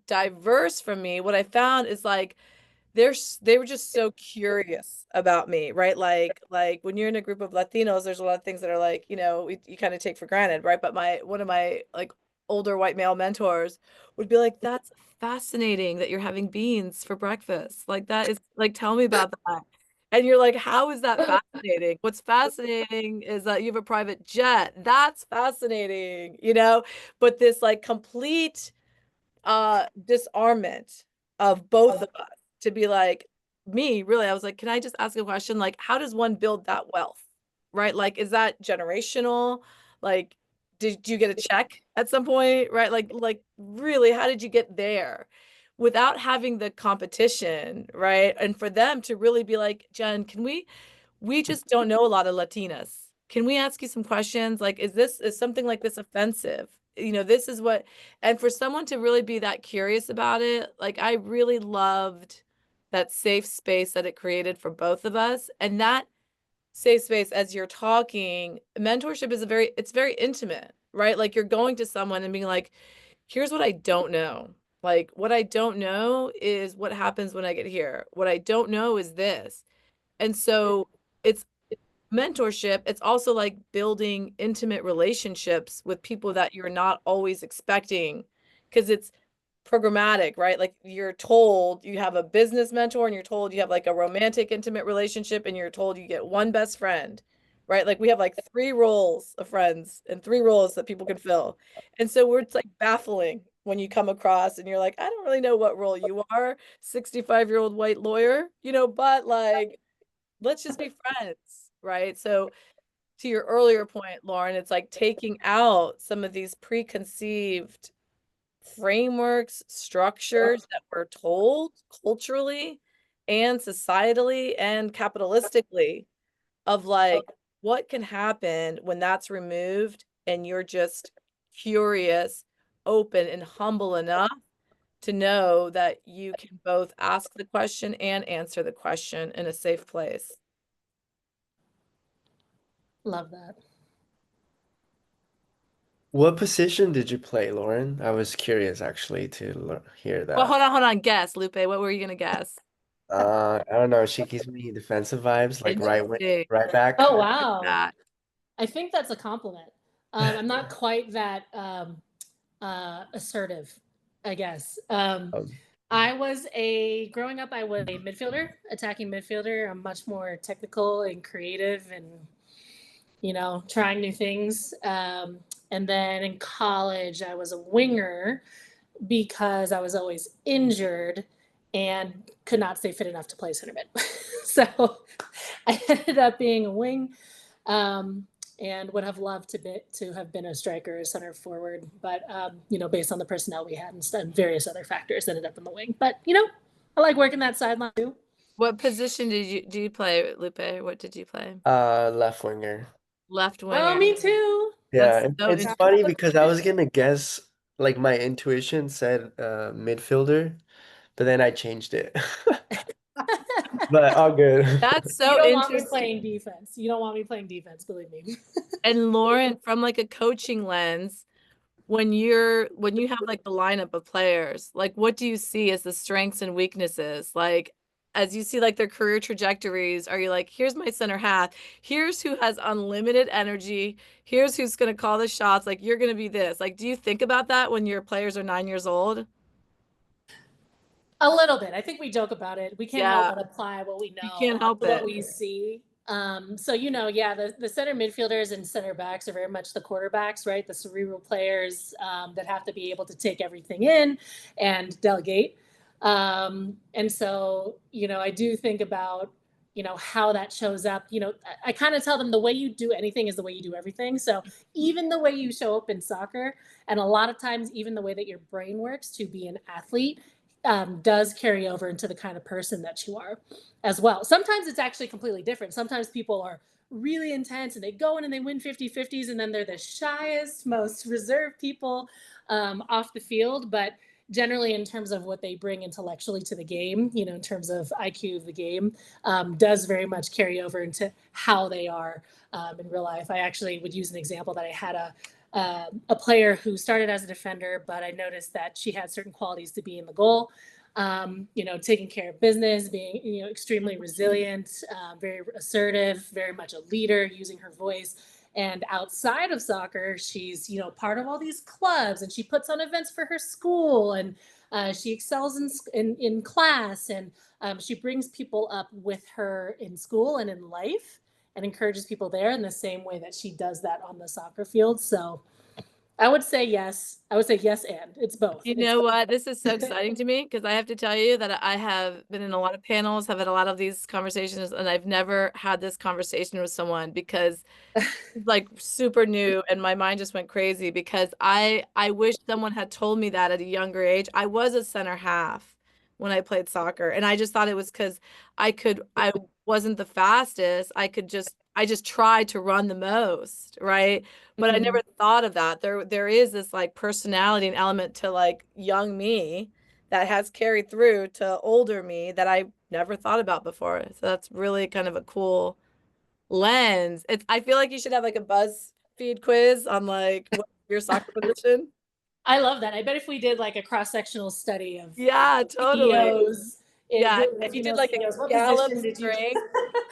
diverse from me, what I found is like they were just so curious about me, right? Like when you're in a group of Latinos, there's a lot of things that are like, you kind of take for granted, right? But my one of my like older white male mentors would be like, "That's fascinating that you're having beans for breakfast. Like that is like, tell me about that." And you're like, "How is that fascinating? What's fascinating is that you have a private jet. That's fascinating, But this like complete disarmament of both of us to be like, me, really, I was like, can I just ask a question? Like, how does one build that wealth? right? Like, is that generational? Like, did you get a check at some point, right? Like really, how did you get there without having the competition, right? And for them to really be like, Jen, we just don't know a lot of Latinas. Can we ask you some questions? Like, is something like this offensive? This is what, and for someone to really be that curious about it, like I really loved that safe space that it created for both of us. And that safe space, as you're talking, mentorship is it's very intimate, right? Like you're going to someone and being like, here's what I don't know. Like, what I don't know is what happens when I get here. What I don't know is this. And so it's mentorship. It's also like building intimate relationships with people that you're not always expecting because it's programmatic, right? Like you're told you have a business mentor and you're told you have like a romantic intimate relationship and you're told you get one best friend, right? Like we have like three roles of friends and three roles that people can fill. And so it's like baffling when you come across and you're like, I don't really know what role you are, 65-year-old white lawyer, but like let's just be friends, right? So to your earlier point, Lauren, it's like taking out some of these preconceived frameworks, structures that we're told culturally and societally and capitalistically of like what can happen when that's removed and you're just curious, open, and humble enough to know that you can both ask the question and answer the question in a safe place. Love that. What position did you play, Lauren? I was curious actually to hear Well, that. hold on. Guess, Lupe. What were you gonna guess? I don't know. She gives me defensive vibes, like right wing, Interesting. right back. Oh, Like wow. that. I think that's a compliment. I'm not quite that assertive, I guess. Um, Growing up, I was a midfielder, attacking midfielder. I'm much more technical and creative and, trying new things. And then in college, I was a winger because I was always injured and could not stay fit enough to play center mid. So I ended up being a wing, and would have loved to have been a striker or center forward, but based on the personnel we had and various other factors, ended up in the wing. But I like working that sideline too. What position do you play, Lupe? What did you play? left winger. Left Oh, winger. me too. That's Yeah, so it's interesting. funny because I was gonna guess, like my intuition said midfielder, but then I changed it. But all good. That's You so don't want me interesting. playing defense. You don't want me playing defense, believe me. And Lauren, from like a coaching lens, when you have like the lineup of players, like what do you see as the strengths and weaknesses? Like as you see like their career trajectories, are you like, here's my center half, here's who has unlimited energy, here's who's gonna call the shots, like you're gonna be this. Like, do you think about that when your players are 9 years old? A little bit. I think we joke about it. We can't help Yeah, but apply what we you know can't help to what it. we see. So yeah, the center midfielders and center backs are very much the quarterbacks, right? The cerebral players that have to be able to take everything in and delegate. And so I do think about how that shows up. I kind of tell them the way you do anything is the way you do everything. So even the way you show up in soccer, and a lot of times even the way that your brain works to be an athlete does carry over into the kind of person that you are as well. Sometimes it's actually completely different. Sometimes people are really intense and they go in and they win 50-50s, and then they're the shyest, most reserved people off the field. But generally, in terms of what they bring intellectually to the game, in terms of IQ of the game, does very much carry over into how they are in real life. I actually would use an example that I had a player who started as a defender, but I noticed that she had certain qualities to be in the goal. Taking care of business, being extremely resilient, very assertive, very much a leader, using her voice. And outside of soccer, she's part of all these clubs, and she puts on events for her school, and she excels in class, and she brings people up with her in school and in life, and encourages people there in the same way that she does that on the soccer field. So I would say yes. I would say yes, and it's both. You It's know what? This is so exciting to me because I have to tell you that I have been in a lot of panels, have had a lot of these conversations, and I've never had this conversation with someone because like super new and my mind just went crazy because I wish someone had told me that at a younger age. I was a center half when I played soccer and I just thought it was because I wasn't the fastest. I just tried to run the most, right? But I never Mhm. thought of that. There is this like personality and element to like young me that has carried through to older me that I never thought about before. So that's really kind of a cool lens. It's I feel like you should have like a BuzzFeed quiz on like what your soccer position. I love that. I bet if we did like a cross-sectional study of Yeah, totally. CEOs, Yeah, really if you did female like a CEOs, what Gallup position did you strength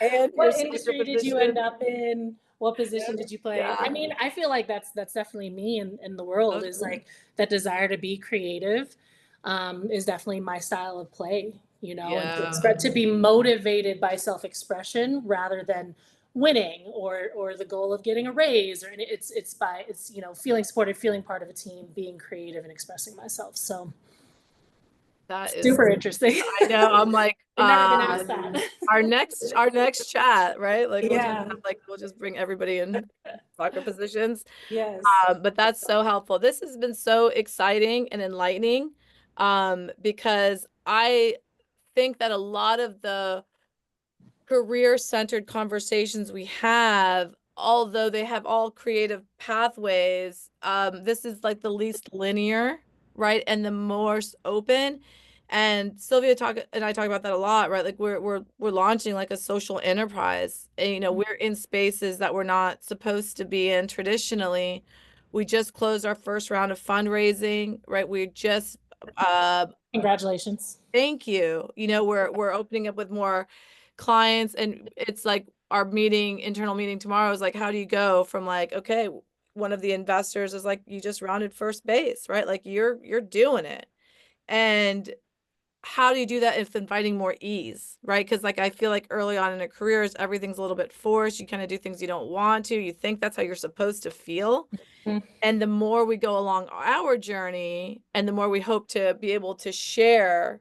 and your what soccer industry did you end position. up in? What position did you play? I Yeah. mean, I feel like that's definitely me in the world is Totally. like that desire to be creative is definitely my style of play, you know, and Yeah. to be motivated by self-expression rather than winning or the goal of getting a raise or it's you know feeling supported, feeling part of a team, being creative and expressing myself. So That is super interesting. I know. I'm like, I've never been asked that. our next chat, right? Like we'll just Yeah. have, like we'll just bring everybody in soccer positions. Yes. But that's so helpful. This has been so exciting and enlightening, because I think that a lot of the career-centered conversations we have, although they have all creative pathways, this is like the least linear, right? And the most open. And Sylvia and I talk about that a lot, right? Like we're launching like a social enterprise. And, you know, we're in spaces that we're not supposed to be in traditionally. We just closed our first round of fundraising, right? We just Congratulations. thank you. You know, we're opening up with more clients and it's like our internal meeting tomorrow is like, how do you go from like, okay, one of the investors is like, you just rounded first base, right? Like you're doing it. And how do you do that if inviting more ease, right? Because like I feel like early on in a career, everything's a little bit forced. You kind of do things you don't want to. You think that's how you're supposed to feel. Mhm. And the more we go along our journey and the more we hope to be able to share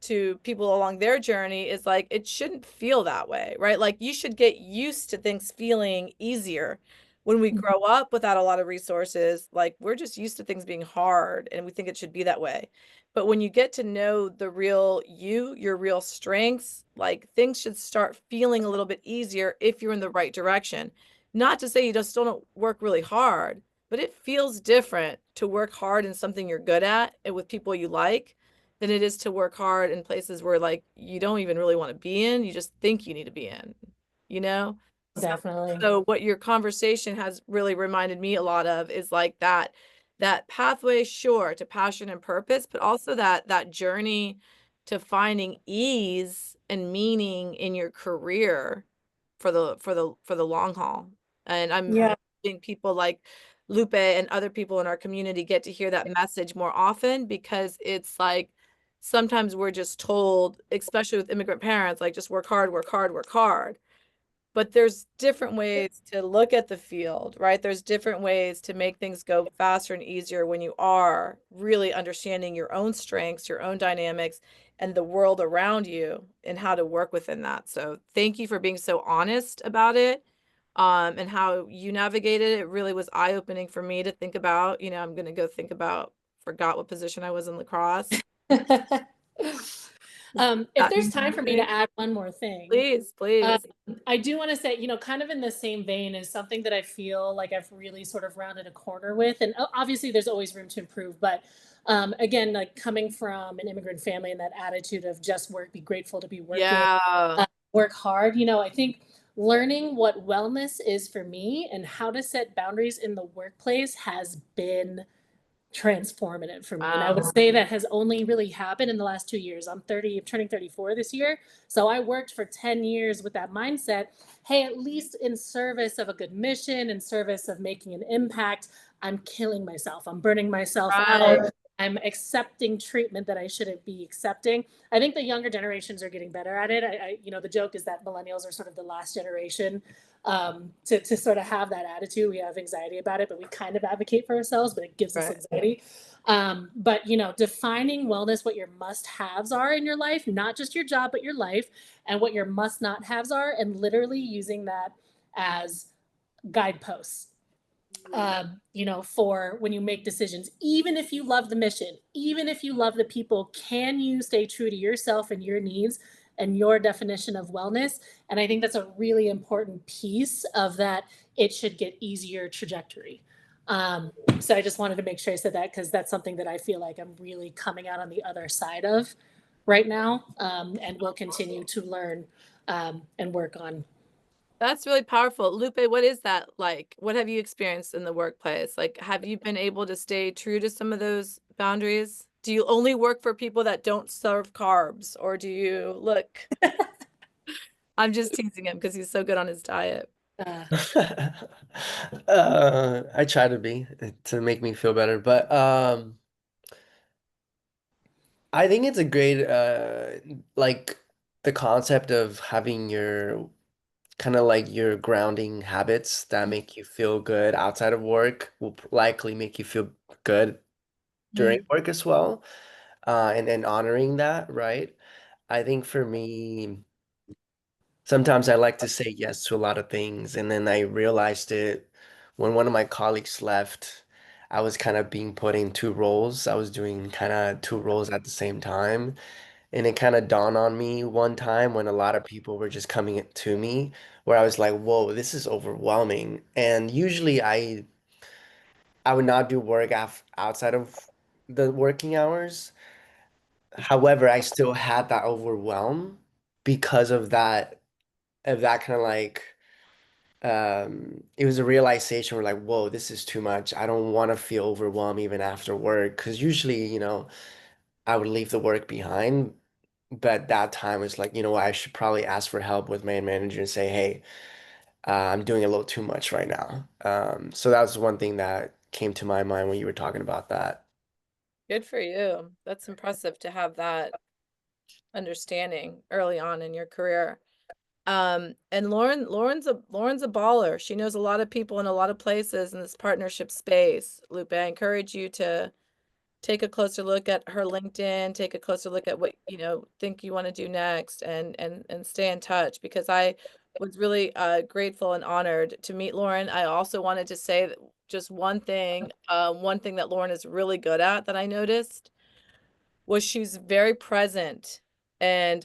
to people along their journey is like it shouldn't feel that way, right? Like you should get used to things feeling easier. When we grow up without a lot of resources, like we're just used to things being hard and we think it should be that way. But when you get to know the real you, your real strengths, like things should start feeling a little bit easier if you're in the right direction. Not to say you just still don't work really hard, but it feels different to work hard in something you're good at and with people you like than it is to work hard in places where like you don't even really want to be in, you just think you need to be in, you know? So, Definitely. so what your conversation has really reminded me a lot of is like that pathway, sure, to passion and purpose, but also that journey to finding ease and meaning in your career for the long haul. And I'm Yeah. hoping people like Lupe and other people in our community get to hear that message more often because it's like sometimes we're just told, especially with immigrant parents, like just work hard, work hard, work hard. But there's different ways to look at the field, right? There's different ways to make things go faster and easier when you are really understanding your own strengths, your own dynamics, and the world around you and how to work within that. So thank you for being so honest about it, and how you navigated it. It really was eye-opening for me to think about. You know, I'm going to go think about, forgot what position I was in lacrosse. If there's time for me to add one more thing, Please, uh, please. I do want to say, you know, kind of in the same vein is something that I feel like I've really sort of rounded a corner with. And obviously, there's always room to improve. But again, like coming from an immigrant family and that attitude of just work, be grateful to be working, Yeah. work hard, you know, I think learning what wellness is for me and how to set boundaries in the workplace has been transformative for me. And I would Wow. say that has only really happened in the last 2 years. I'm 30, I'm turning 34 this year. So I worked for 10 years with that mindset. Hey, at least in service of a good mission, in service of making an impact, I'm killing myself. I'm burning myself Right. out. I'm accepting treatment that I shouldn't be accepting. I think the younger generations are getting better at it. The joke is that millennials are sort of the last generation to sort of have that attitude. We have anxiety about it, but we kind of advocate for ourselves, but it gives us Right. anxiety. But defining wellness, what your must-haves are in your life, not just your job, but your life, and what your must-not-haves are, and literally using that as guideposts for when you make decisions, even if you love the mission, even if you love the people, can you stay true to yourself and your needs and your definition of wellness? And I think that's a really important piece of that. It should get easier trajectory. So I just wanted to make sure I said that because that's something that I feel like I'm really coming out on the other side of right now, and will continue to learn and work on. That's really powerful. Lupe, what is that like? What have you experienced in the workplace? Like, have you been able to stay true to some of those boundaries? Do you only work for people that don't serve carbs, or do you look? I'm just teasing him because he's so good on his diet. Uh, I try to be to make me feel better, but I think it's a great like the concept of having your kind of like your grounding habits that make you feel good outside of work will likely make you feel good during mm, work as well. And honoring that, right? I think for me, sometimes I like to say yes to a lot of things, and then I realized it when one of my colleagues left. I was kind of being put in two roles. I was doing kind of two roles at the same time. And it kind of dawned on me one time when a lot of people were just coming to me, where I was like, whoa, this is overwhelming. And usually I would not do work outside of the working hours. However, I still had that overwhelm because of that kind of like it was a realization where like, whoa, this is too much. I don't want to feel overwhelmed even after work. Because usually, I would leave the work behind. But that time was like, you know what, I should probably ask for help with my manager and say, hey, I'm doing a little too much right now. So that was one thing that came to my mind when you were talking about that. Good for you. That's impressive to have that understanding early on in your career. And Lauren's a baller. She knows a lot of people in a lot of places in this partnership space. Lupe, I encourage you to take a closer look at her LinkedIn, take a closer look at what, think you want to do next and stay in touch because I was really grateful and honored to meet Lauren. I also wanted to say that just one thing that Lauren is really good at that I noticed was she's very present and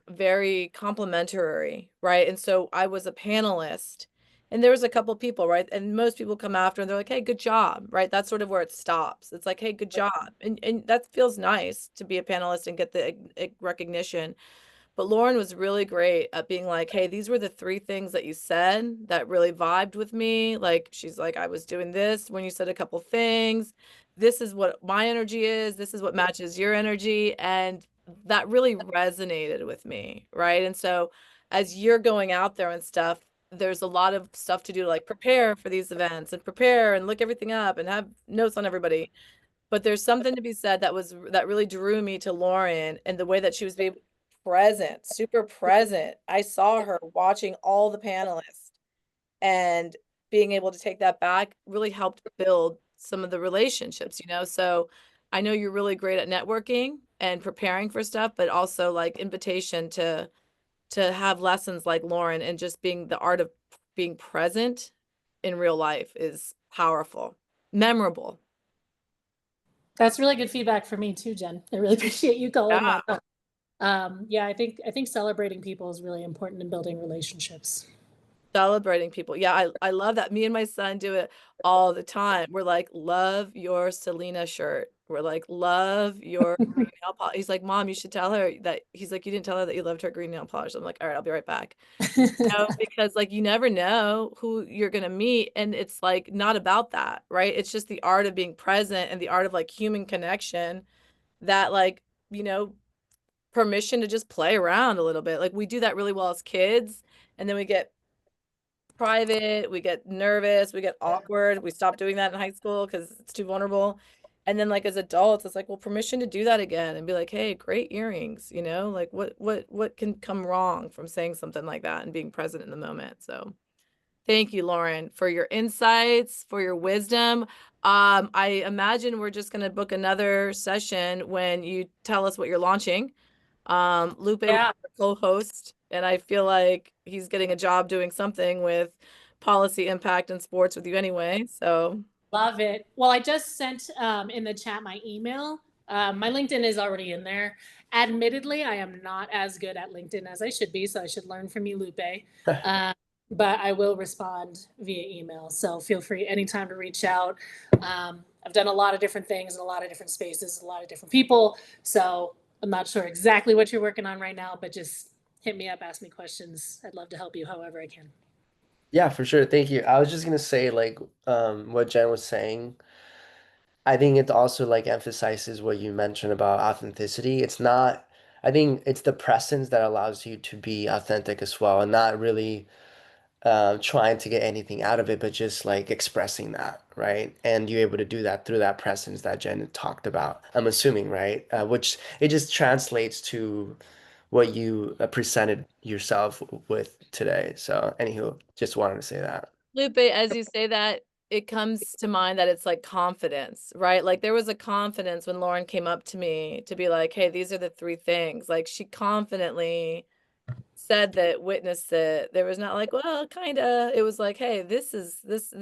very complimentary, right? And so I was a panelist and there was a couple people, right? And most people come after and they're like, "Hey, good job," right? That's sort of where it stops. It's like, "Hey, good job." And that feels nice to be a panelist and get the recognition. But Lauren was really great at being like, "Hey, these were the three things that you said that really vibed with me." Like, she's like, "I was doing this when you said a couple things. This is what my energy is. This is what matches your energy." And that really resonated with me, right? And so as you're going out there and stuff, there's a lot of stuff to do to like prepare for these events and prepare and look everything up and have notes on everybody. But there's something to be said that really drew me to Lauren and the way that she was being present, super present. I saw her watching all the panelists and being able to take that back really helped build some of the relationships. So I know you're really great at networking and preparing for stuff, but also like invitation to have lessons like Lauren and just being the art of being present in real life is powerful, memorable. that's really good feedback for me too, Jen. I really appreciate you calling Yeah. that out. Yeah, I think celebrating people is really important in building relationships. Celebrating people. Yeah, I love that. Me and my son do it all the time. We're like, "Love your Selena shirt." We're like, "Love your green nail polish." He's like, "Mom, you should tell her that." He's like, "You didn't tell her that you loved her green nail polish." I'm like, "All right, I'll be right back." Because like you never know who you're gonna meet, and it's like not about that, right? It's just the art of being present and the art of like human connection that like, you know, permission to just play around a little bit. Like we do that really well as kids, and then we get private, we get nervous, we get awkward. We stop doing that in high school because it's too vulnerable. And then like as adults, it's like, well, permission to do that again and be like, hey, great earrings, you know, like what can come wrong from saying something like that and being present in the moment. So thank you, Lauren, for your insights, for your wisdom. I imagine we're just gonna book another session when you tell us what you're launching. Lupe will be Yeah. our co-host, and I feel like he's getting a job doing something with policy impact in sports with you anyway. So Love it. Well, I just sent in the chat my email. My LinkedIn is already in there. Admittedly, I am not as good at LinkedIn as I should be, so I should learn from you, Lupe. Uh, but I will respond via email. So feel free anytime to reach out. I've done a lot of different things in a lot of different spaces, a lot of different people. So I'm not sure exactly what you're working on right now, but just hit me up, ask me questions. I'd love to help you however I can. Yeah, for sure. Thank you. I was just gonna say like what Jen was saying. I think it also like emphasizes what you mentioned about authenticity. It's not, I think it's the presence that allows you to be authentic as well, and not really trying to get anything out of it, but just like expressing that, right? And you're able to do that through that presence that Jen talked about. I'm assuming, right? Which it just translates to what you presented yourself with today. So, anywho, just wanted to say that. Lupe, as you say that, it comes to mind that it's like confidence, right? Like there was a confidence when Lauren came up to me to be like, hey, these are the three things. Like she confidently said that, witnessed it. There was not like, well, kind of. It was like, hey, this is this,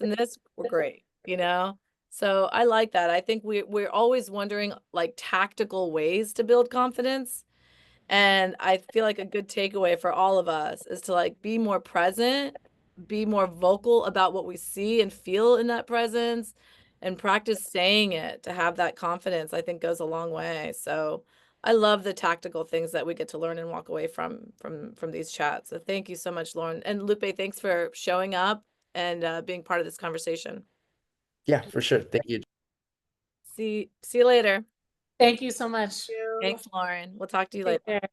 and this were great, you know? So I like that. I think we're always wondering like tactical ways to build confidence. And I feel like a good takeaway for all of us is to like be more present, be more vocal about what we see and feel in that presence, and practice saying it to have that confidence, I think goes a long way. So I love the tactical things that we get to learn and walk away from these chats. So thank you so much, Lauren. And Lupe, thanks for showing up and being part of this conversation. Yeah, for sure. Thank you. See you later. Thank you so much. You. Thanks, Lauren. We'll talk to you Take later. care.